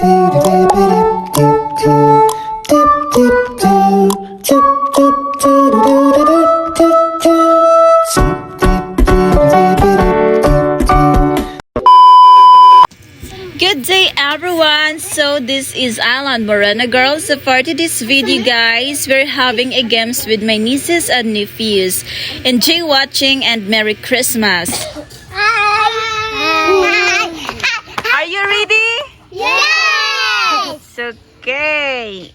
Good day everyone! So this is Alan Morena Girls. So for today's video guys, we're having a games with my nieces and nephews. Enjoy watching and Merry Christmas! Are you ready? Yes! It's okay!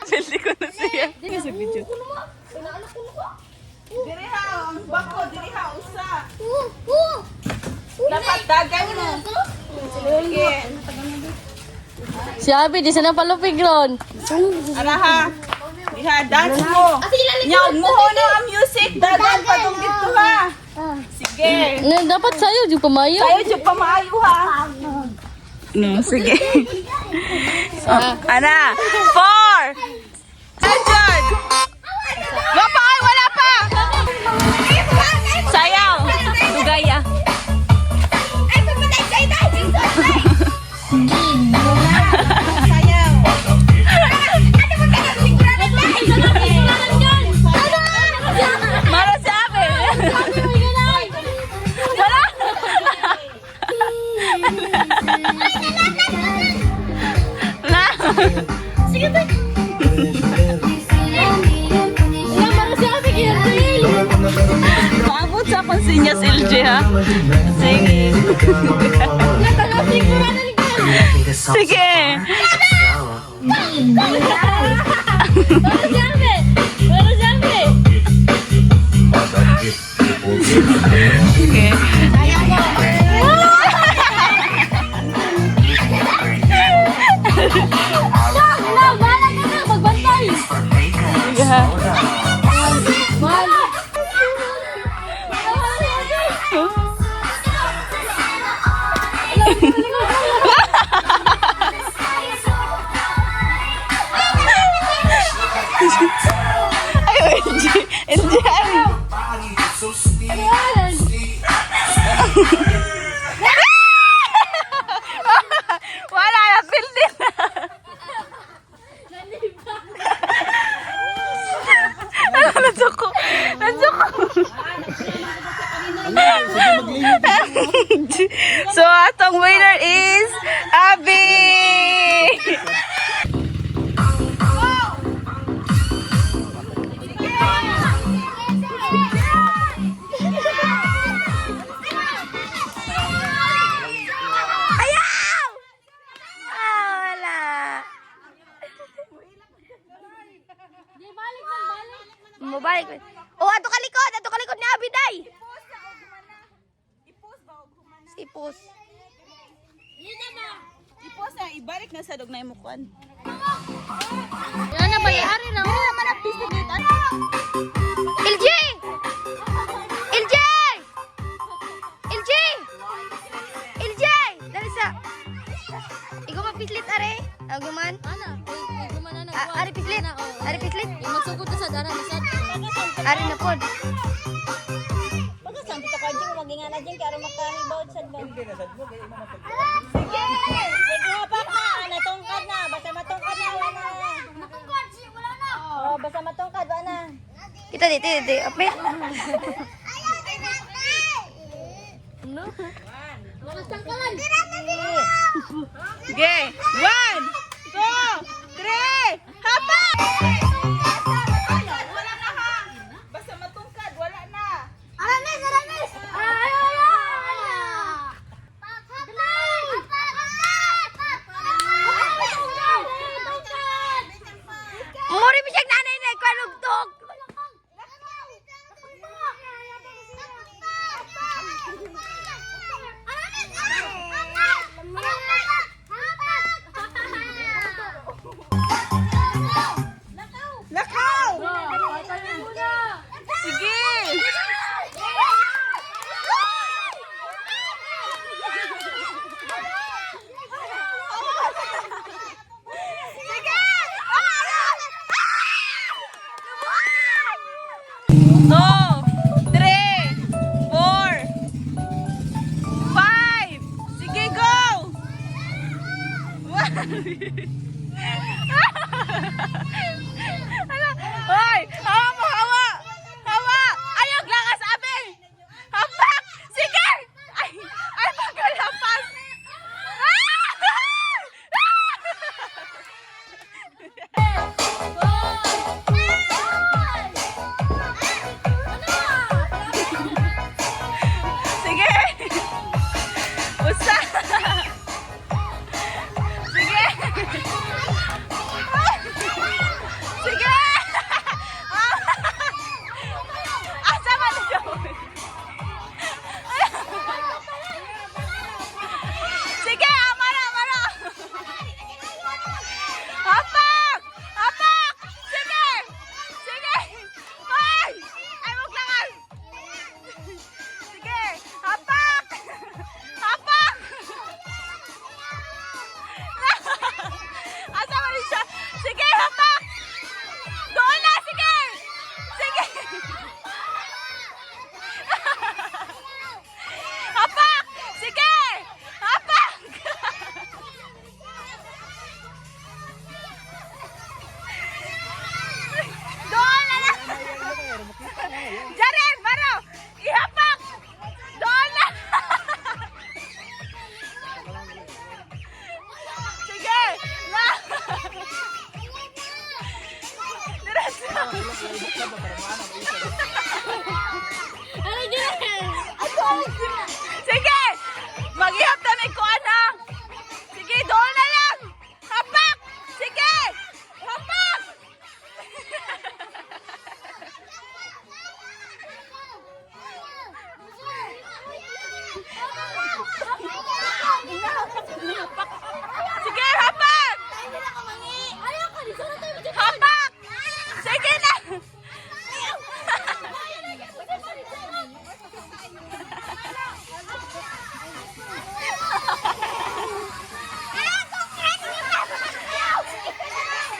Pili ko na siya. Dili sa video. Diri ha, ang bako, diri ha, usa. Dapat dagan mo. Okay. Si Abi, di sana palupig ron. Ara ha. Diha, dance mo. Nyaw mo na ang music. Dagan pa tong dito ha. Sige. Dapat sayo, di pamayo. Tayo dyan pa maayo ha. No, sige. Ana, 4. Ajan. Wapa, ay, wala pa. Sayaw. Tugaya. Mara sabi. Wala. Sige tayo. Paabot sa pansinyas LJ ha. Sige. Sige. Okay. Ayo, LJ. Wala na, building na. Nansuko. So, atong winner is Abby! Mabalik. Oh, ato kalikod ni Abiday. Ipos. Ipos na, ibalik na sa dog na imukuan. Yan na, bayari na. Wala naman ang piso dito. LJ! LJ! LJ! LJ! Dali sa... Ikaw mapislit, are? Aguman? Ana, guman na Ari pislit? Ari pislit? Magsugod ka sa dara masad. Ari na pod. Pagkasang pito ka dyan, maging nga dyan, kaya makahibawad sa dyan. Sige! Sige nga pa ka, natungkad na, basta matungkad na, wala na. Matungkad, wala na. Oo, basta matungkad, wala na. Kita dito, dito. Apit. No. Makasangkalan. Sige. 1, 2, 3. Hapa! Wala na ha. Basta matungkad, wala na. Aramis, aramis! Mori bisag nanay na kalugtog. Lakaw! Sige! Sige! 2, 3, 4, 5. Sige, go! 1. Hoy! Hawa mo! Hawa! Hawa! Ayog lang ka sabi! Hapak! Sige! Ay! Ay! Magkalapas! Sige! Usa! Sige! Sige! Asa man ito? Sige, amara, amara. Hapak! Hapak! Sige! Sige! Ay! Ay, maglangan! Sige! Hapak! Hapak! Asa man siya? Sige, hapak! Doon na! Sige! Sige! Hapak! Sige! Hapak! Doon na lang! Jaren! Maro! Ihapak! Doon na! Sige! Na! Diretso! Sige! Mag-ihap na may kuha na! Sige, doon na lang! Hapak! Sige! Hapak! Sige, hapak! Hapak! Sige na!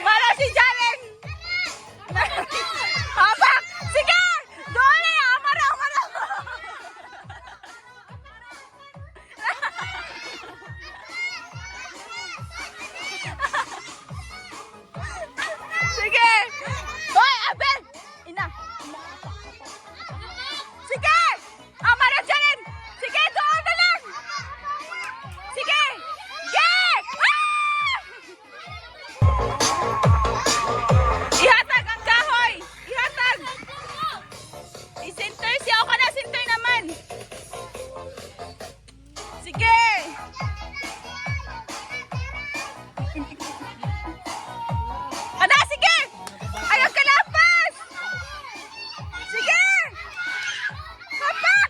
Mara si Jaren! Hapak! Sige! Doon na! Amara! Amara! Sige! Hoy, Abel! Ina! Sige! Amara Jaren! Sige, doon na lang! Sige! Yeah! Ah! Ihatag ang kahoy! Ihatag! I-center siya ako na! Center naman! Sige! Ada, sige! Ayaw ka lapas! Sige! Hapak!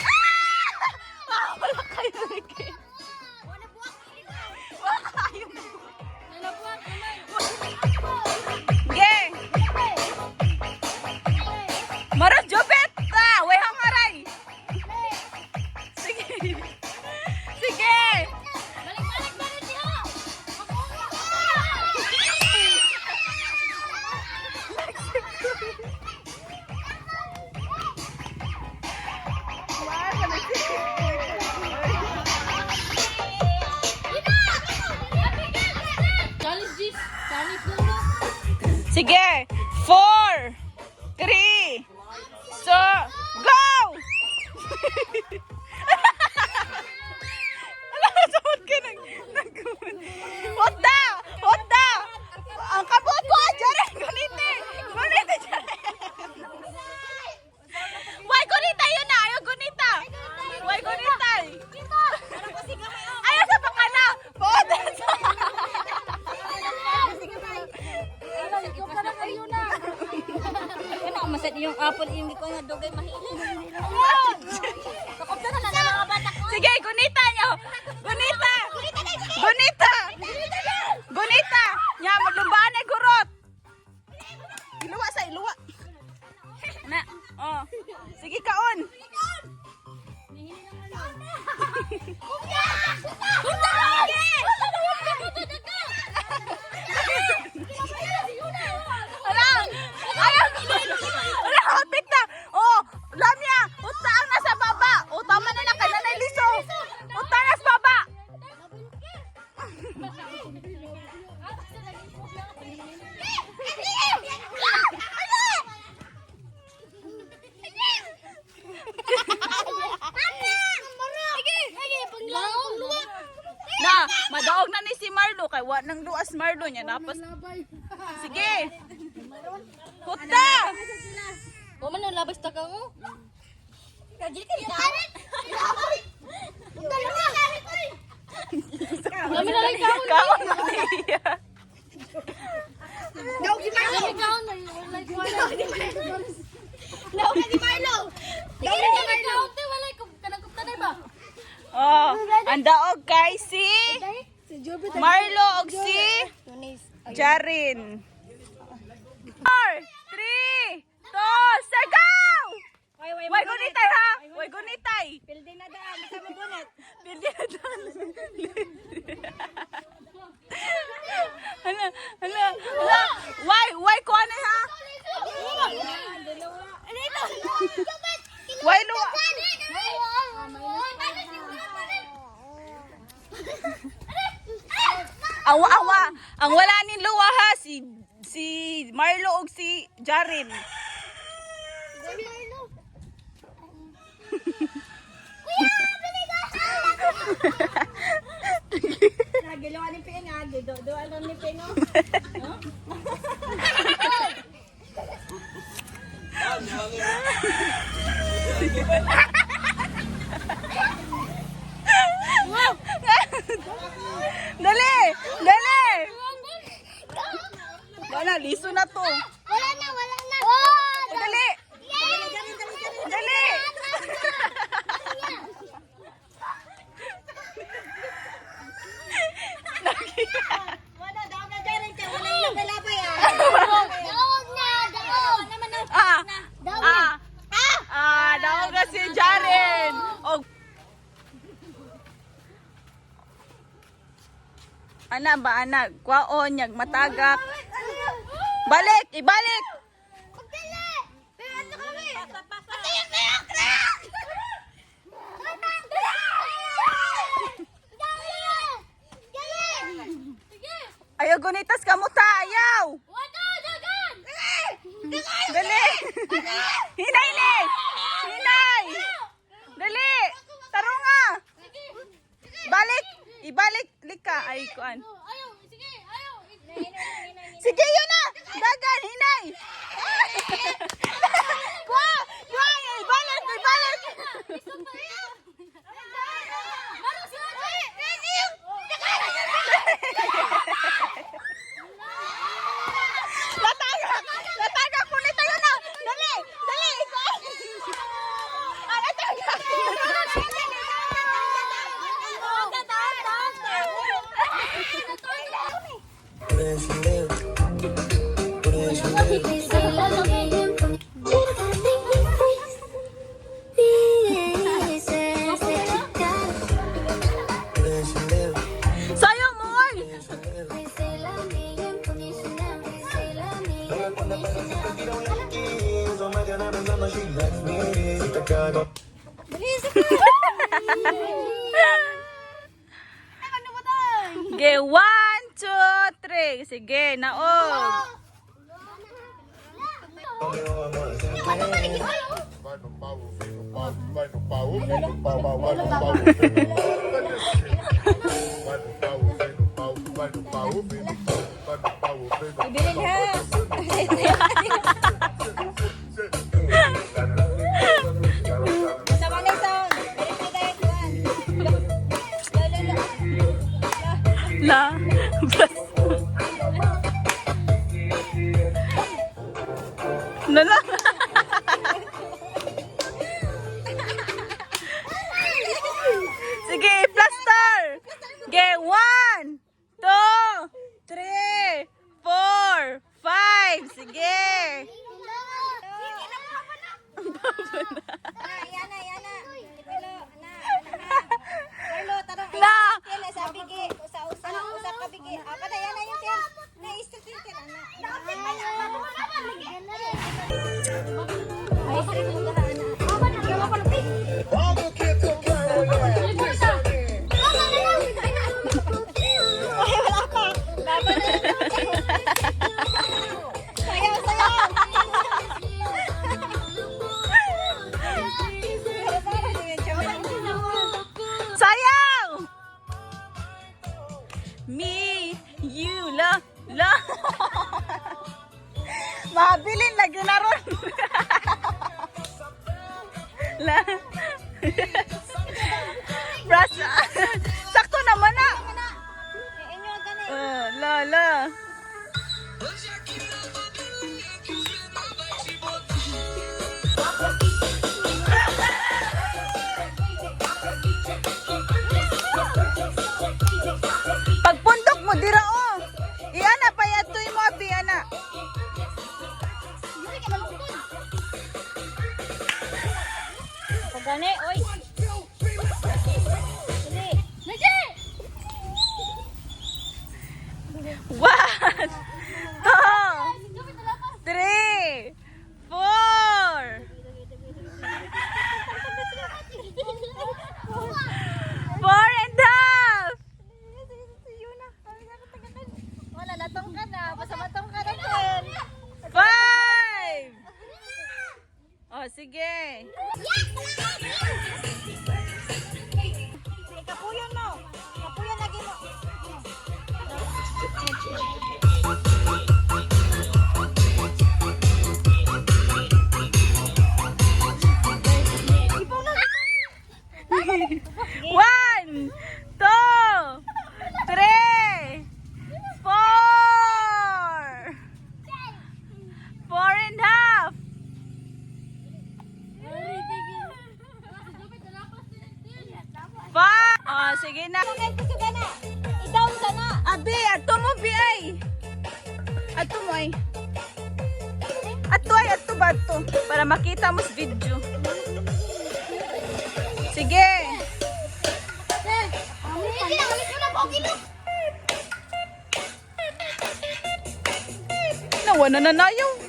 Ah! Ah, wala kayo, Ricky. Sige. 4, 3, so, go! Alam, sumot ka nag-good. Hota! Hota! Ang kabot ko, Jaren! Gunite! Gunite, Jaren! Why gunita yun na? Ayaw gunita! Why gunita? Ayaw sa pakana! Poodan sa... Ano, masad yung apple yung ko nga dugay mahilig. Kakopta na lang mga bata ko. Sige, gunita nyo! Gunita! Gunita! Gunita! Nya, maglumbaan ay gurot! Iluwa sa iluwa. Na, oh. Sige, kaon! Alam! Ayaw! Alam, hapit na! Oh, Lamia! Uta ang nasa baba! O, tama na lang, kailan ay liso! Uta nasa baba! Na, madaog na ni si Marlo kay wa nang duas Marlo niya napos. Sige. Huta. O man ang labas ta ka mo. Kajil ka dito. Kami na lang kaon. Kaon na niya. Kami kaon na like wala. Daw ka di Marlo. Kami kami kaon te wala ko kanang kuptanay ba? Oh, ang daog kay si Marlo og si Jaren. 4, 3, 2, start, go! Way gunitay ha! Way gunitay! Pildi na daan, basta mo bunot. Pildi na doon. Hala, hala, hala. Why ko ano ha? Why luwa? Awa. Ang wala ni luwa ha si Marlo og si Jaren. Nagiluan ni Pinga, gido-doan ni Pinga. Dali! Dali! Wala, liso na to. Wala na. Dali! Dali! Wala, daw na dyan ka. Wala yung lapay ah. Daog na. Daog na si Jaren. Og Ana ba anak, kwaon yag matagak. Balik, ibalik. Ayaw gunitas ka mo ta, ayaw. Dali. Hinay ni. Hinay. Dali. Tarunga. Balik. Ibalik. Lika. Ay, kuan. Sige, yun na. Dagan, hinay. Kwa. Kwa. Ibalik. Ibalik. Latagak po nito yun na. Dali. Dali. Ikuan. Latagak. Sayang mo ay. Sige, 1, 2, 3. Sige, naog. Vai no pau, vem no pau, vai no pau, vem no pau, vai no pau, vem no pau. Vai no pau, vem no pau, vai no pau, vem no pau, vai no pau, vem no pau. Bilin ha. Sama na sound. Dili tayo kuan. La. Lala. Sige, plaster. Ge, 1, 2, 3, 4, 5. Sige. Yan na. Ipilo na. Carlo, tarong. Na. Kaya sabi gi usa ka bigi. Kada yan na yung kel. Na street yung kel ana. Ay, street yung gaha ana. All the kids okay with that. Ay, wala pa. Baba na. Sayaw. Sayaw! Me, you, la. Mabilin lagi na ron. La. Bras, sakto naman na. Inyo gani. La. Pagpundok mo, dira o. Iana, payatoy mo, abi, ana. Pagani, oy. Dili. One, two, three, 4. 4.5. Wala latong ka na, basta matong ka na kel. 5. Oh, sige. Kapuyan mo. Kapuyan lagi mo. One, two, three, 4. 4.5. 5. Oh, sige na. Gusto ka na. Idaw sana. Abi, ato mo, bi ay. Ato mo ay. Ato ba ato? Para makita mo sa video. Sige. Nawa na nanayaw.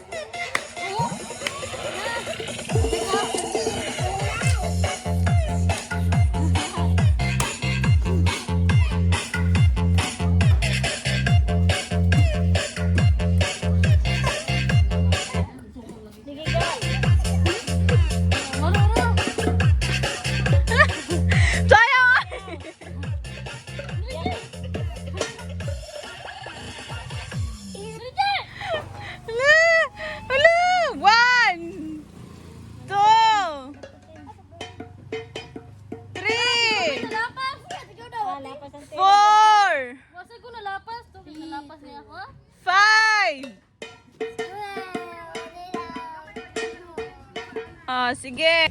Oh, sige.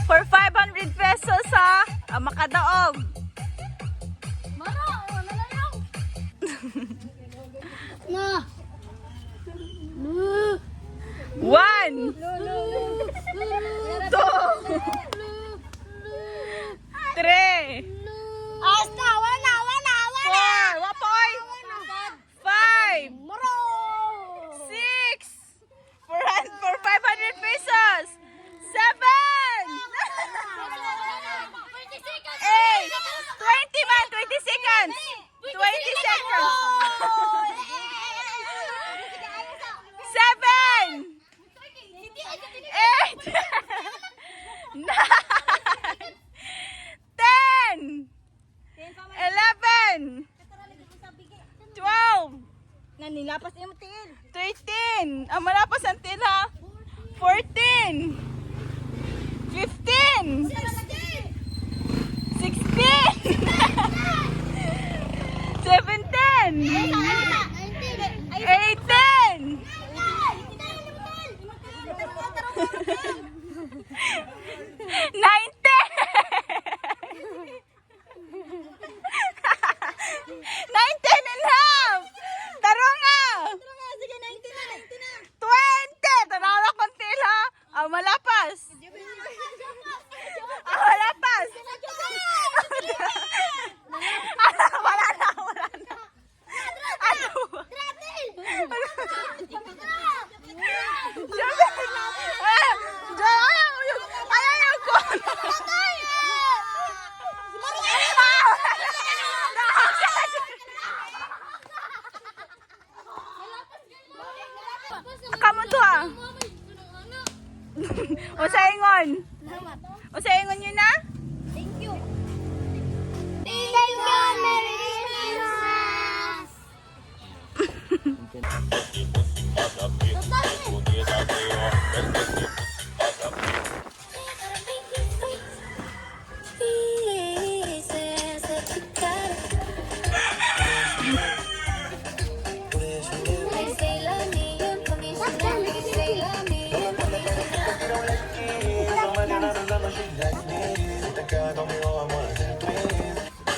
For 500 pesos ha, makadaog. Mara, wala na lang. Na. 1, 2, 3, Asta, wala. 4, wapoy, 5, 6, for 500 pesos, 7, 8, Nanilapas yung til. 13. Ang malapas ang tila. 14. 15. 16. 17. 18. 19 and half! Taro nga! Sige, 19 na. 20! Tanaw na konti ha! Ang malapas! Ang malapas! Wala na! Ano? Ayaw ko! Kamu to ah. O sa ingon. O sa ingon yun na? Thank you. Thank you, Merry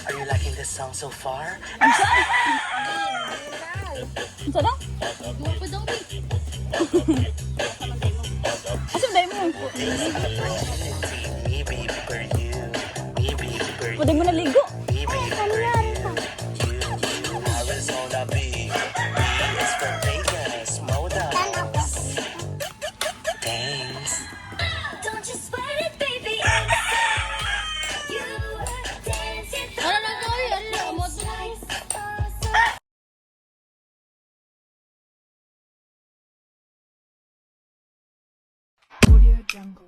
Are you liking this song so far? Ito lang? Asa dahil mo? Me baby for you. Me baby for you. Pwede mo naligo. Me baby for you. You, Arizona B. B is for Vegas. Modus. Thanks. Don't you sweat it, baby. You dance it. Ano na to? Ano mo to? Audio Jungle.